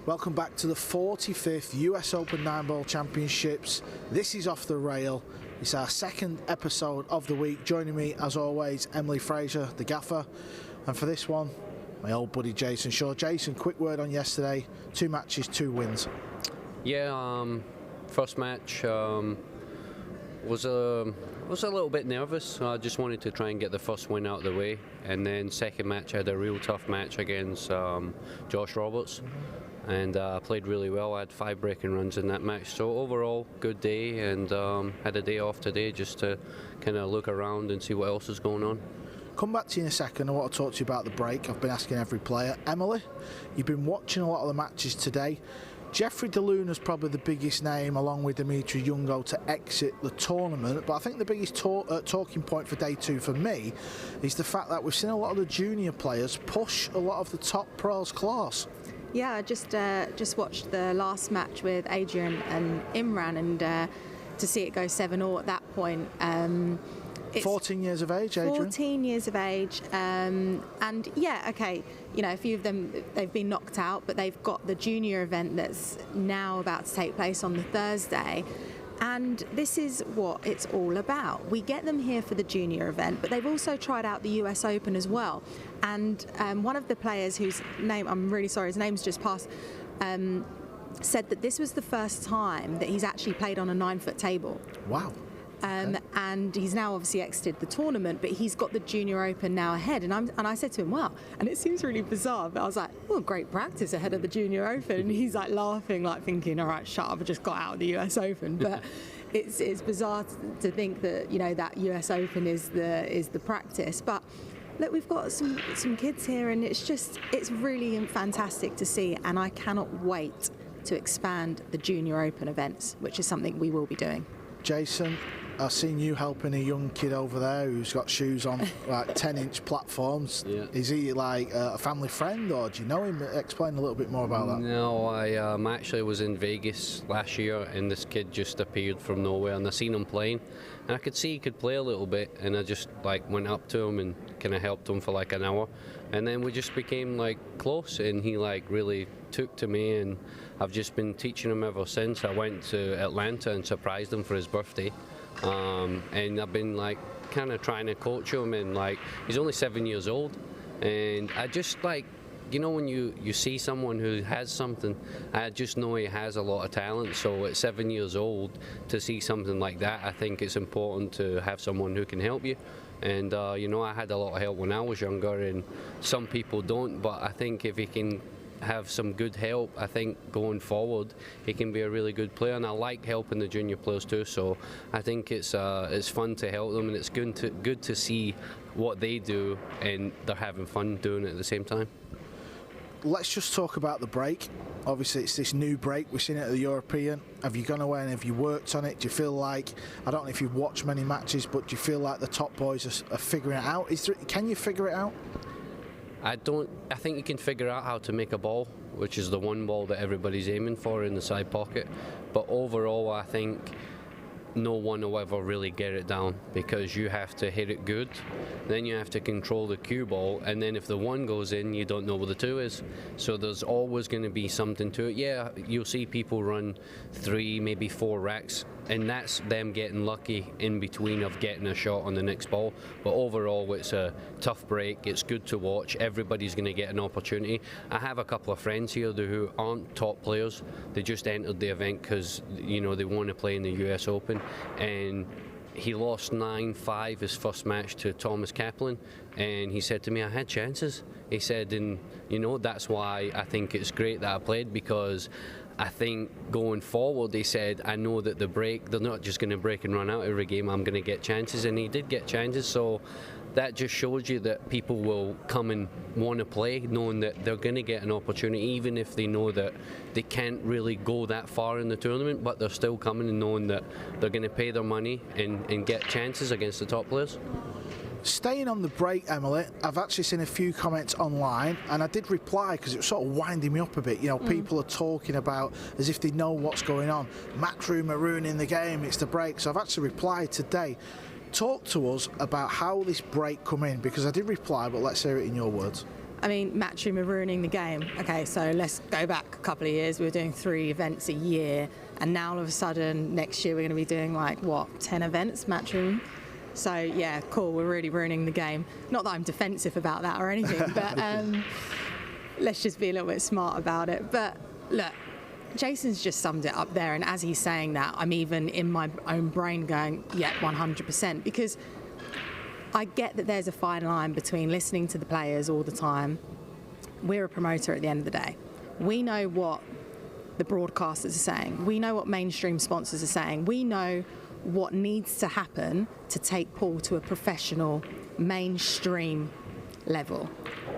Welcome back to the 45th US Open 9-Ball Championships. This is Off the Rail. It's our second episode of the week. Joining me, as always, Emily Fazer, the gaffer. And for this one, my old buddy Jayson Shaw. Jayson, quick word on yesterday. 2 matches, 2 wins. Yeah, first match was a little bit nervous. I just wanted to try and get the first win out of the way. And then second match, I had a real tough match against Josh Roberts. And I played really well. I had 5 breaking runs in that match. So overall, good day, and had a day off today just to kind of look around and see what else is going on. Come back to you in a second. I want to talk to you about the break. I've been asking every player. Emily, you've been watching a lot of the matches today. Jeffrey DeLuna's probably the biggest name, along with Dimitri Jungo, to exit the tournament. But I think the biggest talking point for day 2 for me is the fact that we've seen a lot of the junior players push a lot of the top pros' class. Yeah, I just watched the last match with Adrian and Imran, and to see it go 7-0 at that point. It's 14 years of age, Adrian. 14 years of age, and yeah, okay, you know, a few of them, they've been knocked out, but they've got the junior event that's now about to take place on the Thursday. And this is what it's all about. We get them here for the junior event, but they've also tried out the US Open as well. And one of the players whose name, I'm really sorry, his name's just passed, said that this was the first time that he's actually played on a 9-foot table. Wow. Okay. And he's now obviously exited the tournament, but he's got the Junior Open now ahead. And I said to him, wow, and it seems really bizarre, but I was like, oh, great practice ahead of the Junior Open. And he's like laughing, like thinking, all right, shut up, I just got out of the US Open. But it's bizarre to think that, you know, that US Open is the practice. But look, we've got some kids here, and it's really fantastic to see, and I cannot wait to expand the Junior Open events, which is something we will be doing. Jayson, I've seen you helping a young kid over there who's got shoes on like 10-inch platforms. Yeah. Is he like a family friend, or do you know him? Explain a little bit more about that. No, I actually was in Vegas last year, and this kid just appeared from nowhere, and I seen him playing, and I could see he could play a little bit, and I just like went up to him and kind of helped him for like an hour, and then we just became like close, and he like really took to me, and I've just been teaching him ever since. I went to Atlanta and surprised him for his birthday. And I've been like kind of trying to coach him, and like he's only 7 years old, and I just like, you know, when you see someone who has something, I just know he has a lot of talent. So at 7 years old, to see something like that, I think it's important to have someone who can help you. And you know, I had a lot of help when I was younger, and some people don't, but I think if he can have some good help, I think going forward he can be a really good player, and I like helping the junior players too, so I think it's fun to help them, and it's good to see what they do and they're having fun doing it at the same time. Let's just talk about the break. Obviously it's this new break, we've seen it at the European. Have you gone away and have you worked on it? Do you feel like, I don't know if you've watched many matches, but do you feel like the top boys are figuring it out? Can you figure it out? I think you can figure out how to make a ball, which is the one ball that everybody's aiming for in the side pocket. But overall, I think no one will ever really get it down, because you have to hit it good, then you have to control the cue ball, and then if the 1 goes in, you don't know where the 2 is. So there's always going to be something to it. Yeah, you'll see people run 3, maybe 4 racks, and that's them getting lucky in between of getting a shot on the next ball. But overall, it's a tough break. It's good to watch. Everybody's going to get an opportunity. I have a couple of friends here who aren't top players. They just entered the event because, you know, they want to play in the US Open, and he lost 9-5 his first match to Thomas Kaplan, and he said to me, I had chances. He said, and you know, that's why I think it's great that I played, because I think going forward, he said, I know that they're not just going to break and run out every game, I'm going to get chances, and he did get chances. So that just shows you that people will come and want to play, knowing that they're going to get an opportunity, even if they know that they can't really go that far in the tournament, but they're still coming and knowing that they're going to pay their money and get chances against the top players. Staying on the break, Emily, I've actually seen a few comments online, and I did reply because it was sort of winding me up a bit. You know, people are talking about as if they know what's going on. Matchroom are ruining the game, it's the break. So I've actually replied today. Talk to us about how this break come in, because I did reply, but let's hear it in your words. I mean, Matchroom are ruining the game. Okay, so let's go back a couple of years. We were doing 3 events a year, and now all of a sudden, next year, we're going to be doing 10 events, Matchroom? So, yeah, cool, we're really ruining the game. Not that I'm defensive about that or anything, but let's just be a little bit smart about it. But look, Jayson's just summed it up there, and as he's saying that, I'm even in my own brain going, yeah, 100%, because I get that there's a fine line between listening to the players all the time. We're a promoter at the end of the day. We know what the broadcasters are saying. We know what mainstream sponsors are saying. We know what needs to happen to take pool to a professional, mainstream level.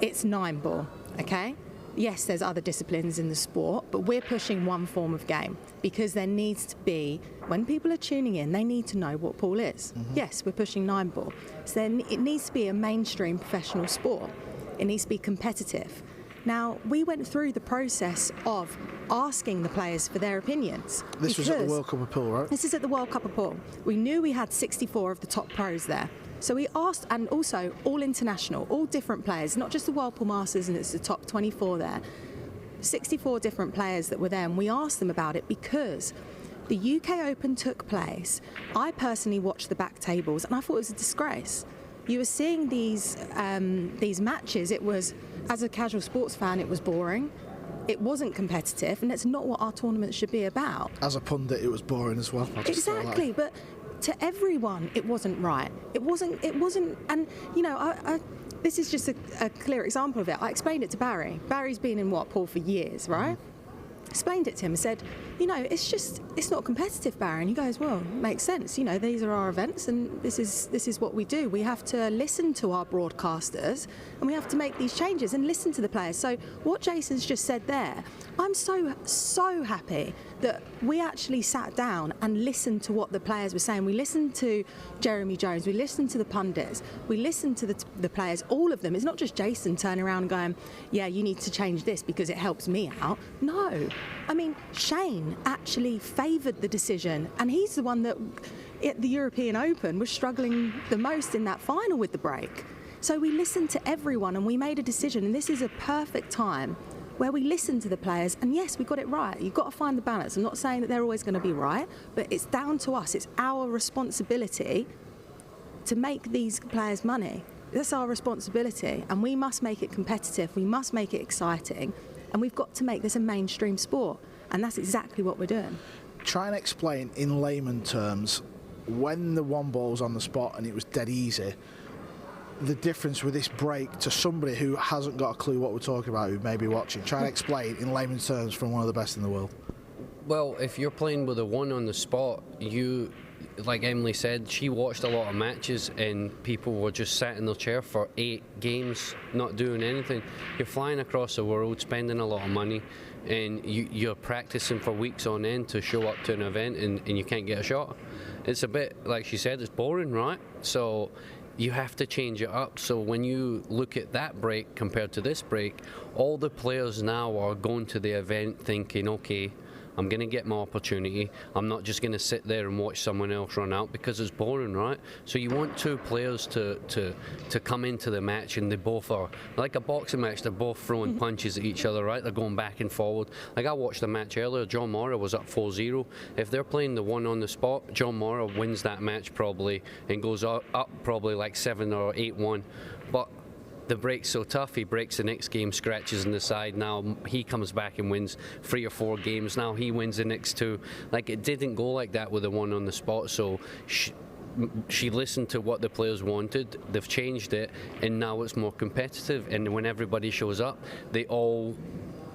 It's 9-ball, okay? Yes, there's other disciplines in the sport, but we're pushing one form of game because there needs to be, when people are tuning in, they need to know what pool is. Yes, we're pushing 9-ball. So then it needs to be a mainstream professional sport. It needs to be competitive. Now, we went through the process of asking the players for their opinions. This was at the World Cup of Pool, right? This is at the World Cup of Pool. We knew we had 64 of the top pros there. So we asked, and also all international, all different players, not just the World Pool Masters, and it's the top 24 there. 64 different players that were there, and we asked them about it because the UK Open took place. I personally watched the back tables, and I thought it was a disgrace. You were seeing these matches. It was, as a casual sports fan, it was boring. It wasn't competitive, and that's not what our tournament should be about. As a pundit, it was boring as well. Exactly, but to everyone, it wasn't right. It wasn't, and you know, this is just a clear example of it. I explained it to Barry. Barry's been in pool for years, right? Explained it to him and said, you know, it's not competitive, Barry. And he goes, well, makes sense. You know, these are our events, and this is what we do. We have to listen to our broadcasters, and we have to make these changes and listen to the players. So what Jayson's just said there, I'm so happy that we actually sat down and listened to what the players were saying. We listened to Jeremy Jones, we listened to the pundits, we listened to the players, all of them. It's not just Jayson turning around and going, yeah, you need to change this because it helps me out. No. I mean, Shane actually favoured the decision, and he's the one that at the European Open was struggling the most in that final with the break. So we listened to everyone and we made a decision, and this is a perfect time where we listen to the players, and yes, we got it right. You've got to find the balance. I'm not saying that they're always going to be right, but it's down to us. It's our responsibility to make these players money. That's our responsibility, and we must make it competitive. We must make it exciting, and we've got to make this a mainstream sport, and that's exactly what we're doing. Try and explain in layman terms, when the 1-ball's on the spot and it was dead easy, the difference with this break to somebody who hasn't got a clue what we're talking about, who may be watching. Try and explain in layman's terms from one of the best in the world. Well, if you're playing with a 1 on the spot, you, like Emily said, she watched a lot of matches and people were just sat in their chair for 8 games not doing anything. You're flying across the world, spending a lot of money, and you're practicing for weeks on end to show up to an event, and you can't get a shot. It's a bit, like she said, it's boring, right? So you have to change it up. So when you look at that break compared to this break, all the players now are going to the event thinking, okay, I'm going to get my opportunity. I'm not just going to sit there and watch someone else run out because it's boring, right? So you want 2 players to come into the match, and they both are like a boxing match. They're both throwing punches at each other, right? They're going back and forward. Like I watched the match earlier. John Morra was up 4-0. If they're playing the 1 on the spot, John Morra wins that match probably and goes up probably like 7 or 8-1. But the break's so tough, he breaks the next game, scratches in the side. Now he comes back and wins 3 or 4 games. Now he wins the next 2. Like, it didn't go like that with the 1 on the spot. So she listened to what the players wanted. They've changed it, and now it's more competitive. And when everybody shows up, they all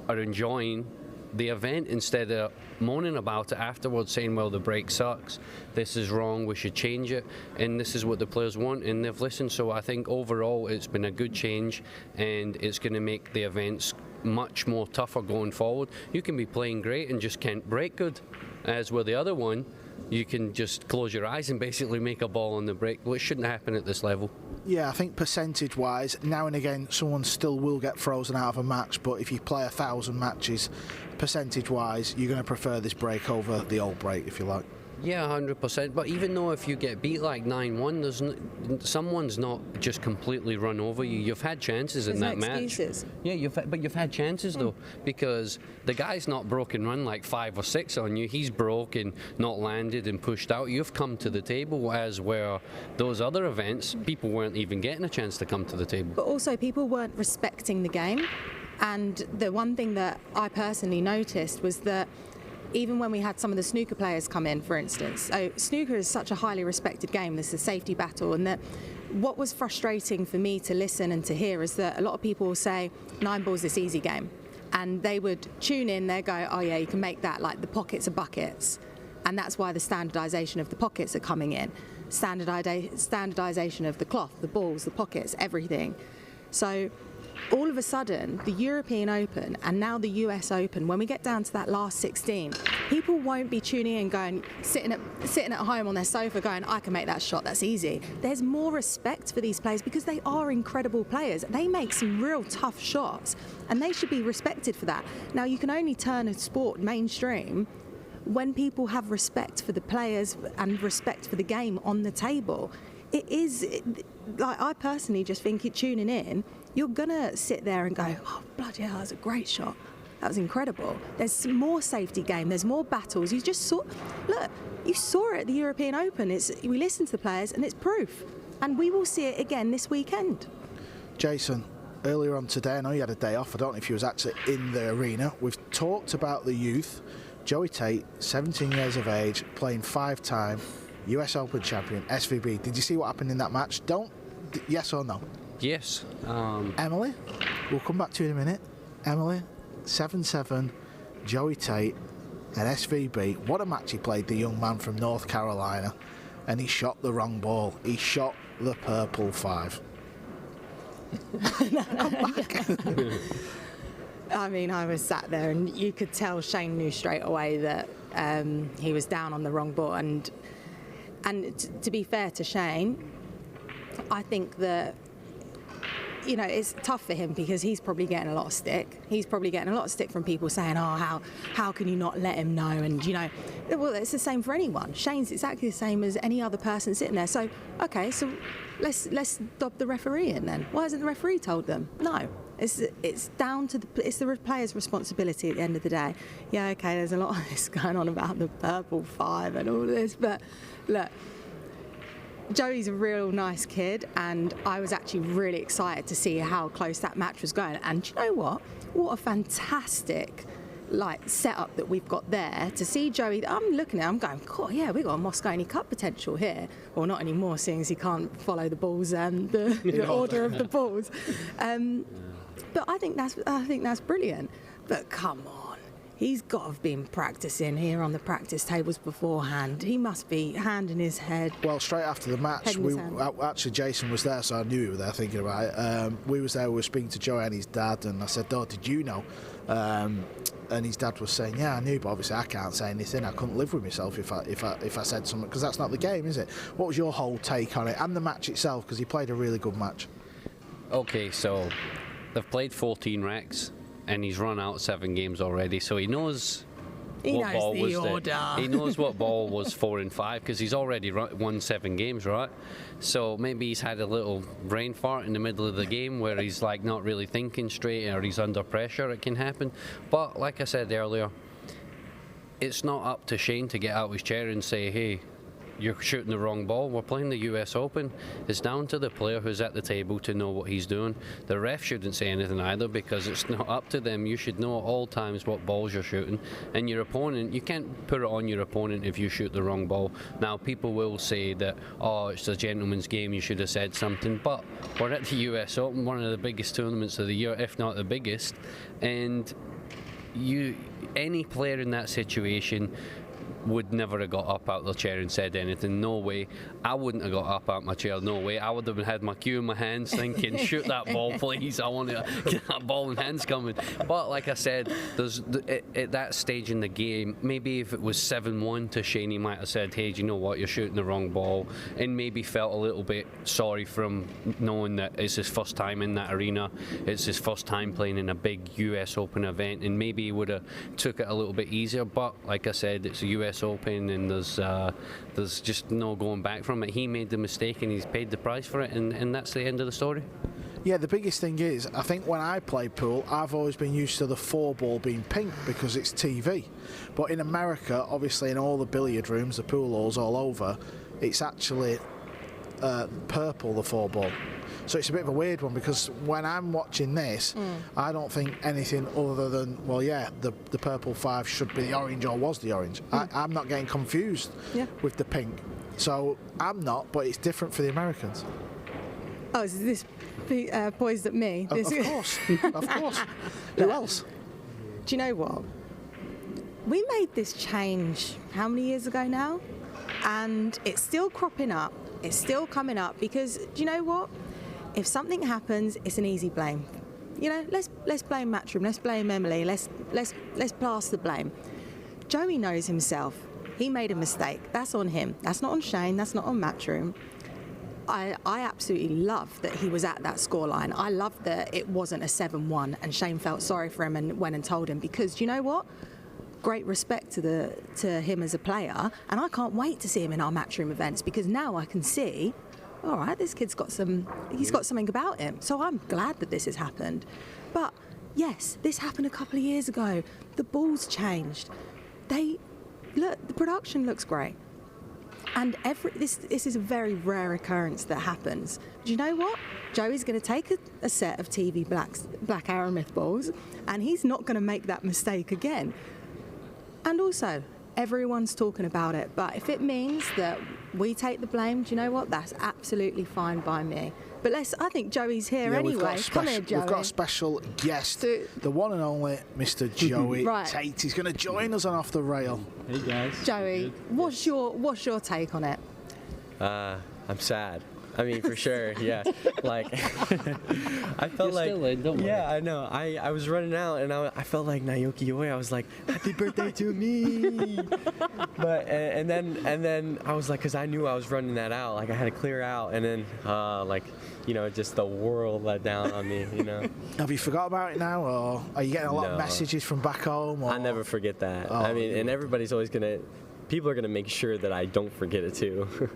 are enjoying the event instead of moaning about it afterwards, saying, well, the break sucks, this is wrong, we should change it, and this is what the players want, and they've listened. So I think overall it's been a good change, and it's going to make the events much more tougher going forward. You can be playing great and just can't break good, as with the other one. You can just close your eyes and basically make a ball on the break, which shouldn't happen at this level. Yeah, I think percentage-wise, now and again, someone still will get frozen out of a match, but if you play 1,000 matches, percentage-wise, you're going to prefer this break over the old break, if you like. Yeah, 100%. But even though if you get beat like 9-1, someone's not just completely run over you. You've had chances in that match. Excuses. Yeah, you've had chances though, because the guy's not broken run like 5 or 6 on you. He's broken, not landed and pushed out. You've come to the table, as where those other events, people weren't even getting a chance to come to the table. But also people weren't respecting the game. And the one thing that I personally noticed was that even when we had some of the snooker players come in, for instance, so snooker is such a highly respected game, this is a safety battle, and that what was frustrating for me to listen and to hear is that a lot of people will say, 9 ball's this easy game. And they would tune in, they go, oh yeah, you can make that, like the pockets are buckets. And that's why the standardisation of the pockets are coming in. Standardisation of the cloth, the balls, the pockets, everything. So all of a sudden, the European Open and now the US Open, when we get down to that last 16, people won't be tuning in going, sitting at home on their sofa going, I can make that shot, that's easy. There's more respect for these players because they are incredible players. They make some real tough shots and they should be respected for that. Now, you can only turn a sport mainstream when people have respect for the players and respect for the game on the table. Like, I personally just think tuning in, you're gonna sit there and go, oh bloody hell, that was a great shot, that was incredible. There's more safety game, there's more battles. You saw it at the European Open. We listened to the players and it's proof, and we will see it again this weekend. Jayson, earlier on today, I know you had a day off, I don't know if you was actually in the arena, we've talked about the youth. Joey Tate, 17 years of age, playing 5-time US Open champion, SVB. Did you see what happened in that match? Yes or no? Yes. Emily, we'll come back to you in a minute. Emily, 7-7, Joey Tate and SVB. What a match he played, the young man from North Carolina. And he shot the wrong ball. He shot the purple 5. Come back. I mean, I was sat there and you could tell Shane knew straight away that he was down on the wrong ball. And to be fair to Shane, I think that, you know, it's tough for him because he's probably getting a lot of stick. He's probably getting a lot of stick from people saying, oh, how can you not let him know? And, you know, well, it's the same for anyone. Shane's exactly the same as any other person sitting there. So, okay, so let's dob the referee in then. Why hasn't the referee told them? No. It's down to it's the player's responsibility at the end of the day. Yeah, okay, there's a lot of this going on about the purple 5 and all this, but look, Joey's a real nice kid, and I was actually really excited to see how close that match was going. And do you know what? What a fantastic setup that we've got there to see Joey. I'm looking at it, I'm going, God, yeah, we've got a Mosconi Cup potential here. Well, not anymore, seeing as he can't follow the balls and the order of the balls. But I think that's brilliant. But come on, he's got to have been practicing here on the practice tables beforehand. He must be hand in his head. Well, straight after the match, actually Jayson was there, so I knew he was there thinking about it. We were speaking to Joey and his dad, and I said, "Oh, did you know?" And his dad was saying, "Yeah, I knew, but obviously I can't say anything. I couldn't live with myself if I said something, because that's not the game, is it?" What was your whole take on it and the match itself? Because he played a really good match. Okay, so they've played 14 racks and he's run out 7 games already, so he knows what ball was there. He knows what ball was 4 and 5 because he's already won 7 games, right? So maybe he's had a little brain fart in the middle of the game where he's like not really thinking straight, or he's under pressure. It can happen. But like I said earlier, it's not up to Shane to get out his chair and say, hey, you're shooting the wrong ball. We're playing the US Open. It's down to the player who's at the table to know what he's doing. The ref shouldn't say anything either, because it's not up to them. You should know at all times what balls you're shooting. And your opponent, you can't put it on your opponent if you shoot the wrong ball. Now, people will say that, oh, it's a gentleman's game, you should have said something. But we're at the US Open, one of the biggest tournaments of the year, if not the biggest. And any player in that situation would never have got up out of their chair and said anything. No way. I wouldn't have got up out my chair, no way. I would have had my cue in my hands thinking, shoot that ball, please. I want to get that ball in hands coming. But like I said, at that stage in the game, maybe if it was 7-1 to Shane, he might have said, hey, do you know what, you're shooting the wrong ball, and maybe felt a little bit sorry from knowing that it's his first time in that arena. It's his first time playing in a big US Open event, and maybe he would have took it a little bit easier. But like I said, it's a US Open, and there's just no going back from it. He made the mistake and he's paid the price for it, and that's the end of the story. Yeah, the biggest thing is, I think when I play pool, I've always been used to the 4-ball being pink because it's TV. But in America, obviously in all the billiard rooms, the pool halls all over, it's actually purple, the 4-ball. So it's a bit of a weird one, because when I'm watching this, I don't think anything other than, well, yeah, the purple 5 should be the orange, or was the orange. I'm not getting confused with the pink. So I'm not, but it's different for the Americans. Oh, is this poised at me? Of course, of course. Who else? Do you know what? We made this change how many years ago now? And it's still cropping up. It's still coming up, because do you know what? If something happens, it's an easy blame. You know, let's blame Matchroom. Let's blame Emily. Let's blast the blame. Joey knows himself. He made a mistake. That's on him. That's not on Shane. That's not on Matchroom. I absolutely love that he was at that scoreline. I love that it wasn't a 7-1 and Shane felt sorry for him and went and told him, because do you know what? Great respect to him as a player, and I can't wait to see him in our Matchroom events, because now I can see, all right, this kid's got he's got something about him. So I'm glad that this has happened. But yes, this happened a couple of years ago. The ball's changed. Look, the production looks great. And this is a very rare occurrence that happens. Do you know what? Joey's going to take a set of TV Black Aramith balls, and he's not going to make that mistake again. And also, everyone's talking about it, but if it means that we take the blame, do you know what? That's absolutely fine by me. But I think Joey's here anyway. Come here, Joey. We've got a special guest, the one and only Mr. Joey Tate. He's going to join us on Off the Rail. Hey guys. Joey, what's your take on it? I'm sad. I mean, for sure, yeah. Like, I felt You're still in, don't worry. Yeah, I know. I was running out, and I felt like Naoki Oi. I was like, happy birthday to me. But and then I was like, because I knew I was running that out. Like, I had to clear out, and then like, you know, just the world let down on me. You know. Have you forgot about it now, or are you getting a lot of messages from back home? Or? I never forget that. I mean, and everybody's always people are gonna make sure that I don't forget it too.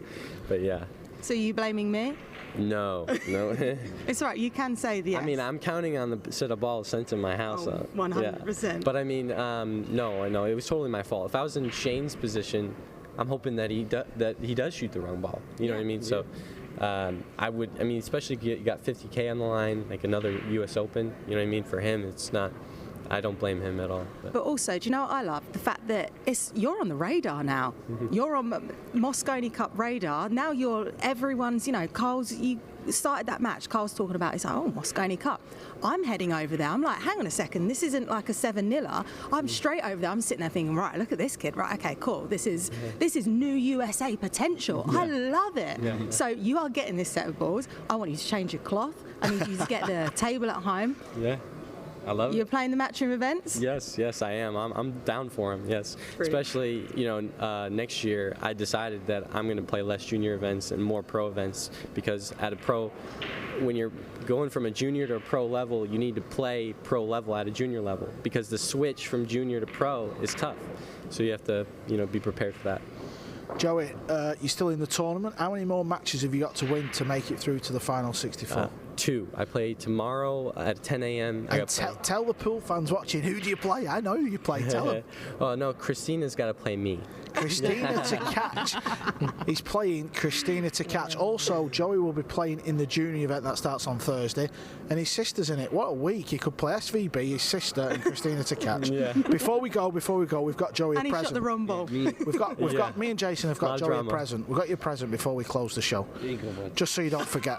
But yeah. So are you blaming me? No. It's all right, you can say the yes. I mean, I'm counting on the set of balls sent to my house. 100%. Yeah. But I mean, no, it was totally my fault. If I was in Shane's position, I'm hoping that he does shoot the wrong ball. You know what I mean? So I mean, especially if you got 50K on the line, like another US Open, you know what I mean? For him, it's not, I don't blame him at all. But also, do you know what I love? The fact that you're on the radar now. You're on Moscone Cup radar. Now everyone's, you know, you started that match. Carl's talking about, it's like, oh, Moscone Cup. I'm heading over there. I'm like, hang on a second. This isn't like a 7-0. I'm straight over there. I'm sitting there thinking, right, look at this kid. Right, okay, cool. This is new USA potential. I love it. Yeah. So you are getting this set of balls. I want you to change your cloth. I need you to get the table at home. Yeah. I love it. You're playing the Matchroom events? Yes, I am. I'm down for them, yes. True. Especially, you know, next year I decided that I'm going to play less junior events and more pro events, because at a pro, when you're going from a junior to a pro level, you need to play pro level at a junior level, because the switch from junior to pro is tough. So you have to, you know, be prepared for that. Joey, you're still in the tournament. How many more matches have you got to win to make it through to the final 64? 2. I play tomorrow at 10 a.m. And tell the pool fans watching, who do you play? I know who you play. Tell them. Oh, no, Christina's got to play me. Christina to catch. He's playing Christina to catch. Also, Joey will be playing in the junior event that starts on Thursday, and his sister's in it. What a week. He could play SVB, his sister, and Christina to catch. Yeah. Before we go, we've got Joey and a present. And he shot the wrong ball. We've got me and Jayson have got Joey a present. We've got you a present before we close the show. Just so you don't forget.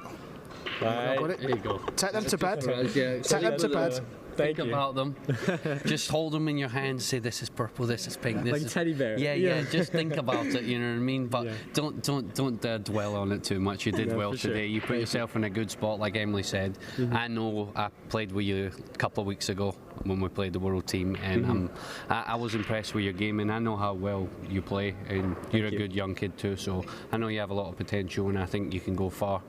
Right. There you go. Take them to bed. Take them to bed. Think about them. Just hold them in your hand. Say, this is purple. This is pink. This like is teddy bear. Yeah. Just think about it. You know what I mean? But don't dwell on it too much. You did well for sure. today. You put yourself in a good spot, like Emily said. I know I played with you a couple of weeks ago when we played the World Team, and I was impressed with your game, and I know how well you play, and you're a good young kid too. So I know you have a lot of potential, and I think you can go far.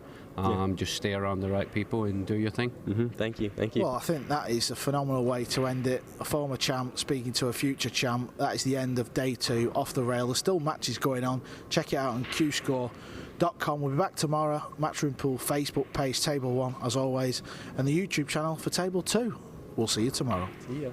Just stay around the right people and do your thing. Thank you. Well, I think that is a phenomenal way to end it. A former champ speaking to a future champ. That is the end of day 2 off the rail. There's still matches going on. Check it out on qscore.com. We'll be back tomorrow. Matchroom Pool Facebook page, Table 1 as always, and the YouTube channel for Table 2. We'll see you tomorrow. See ya.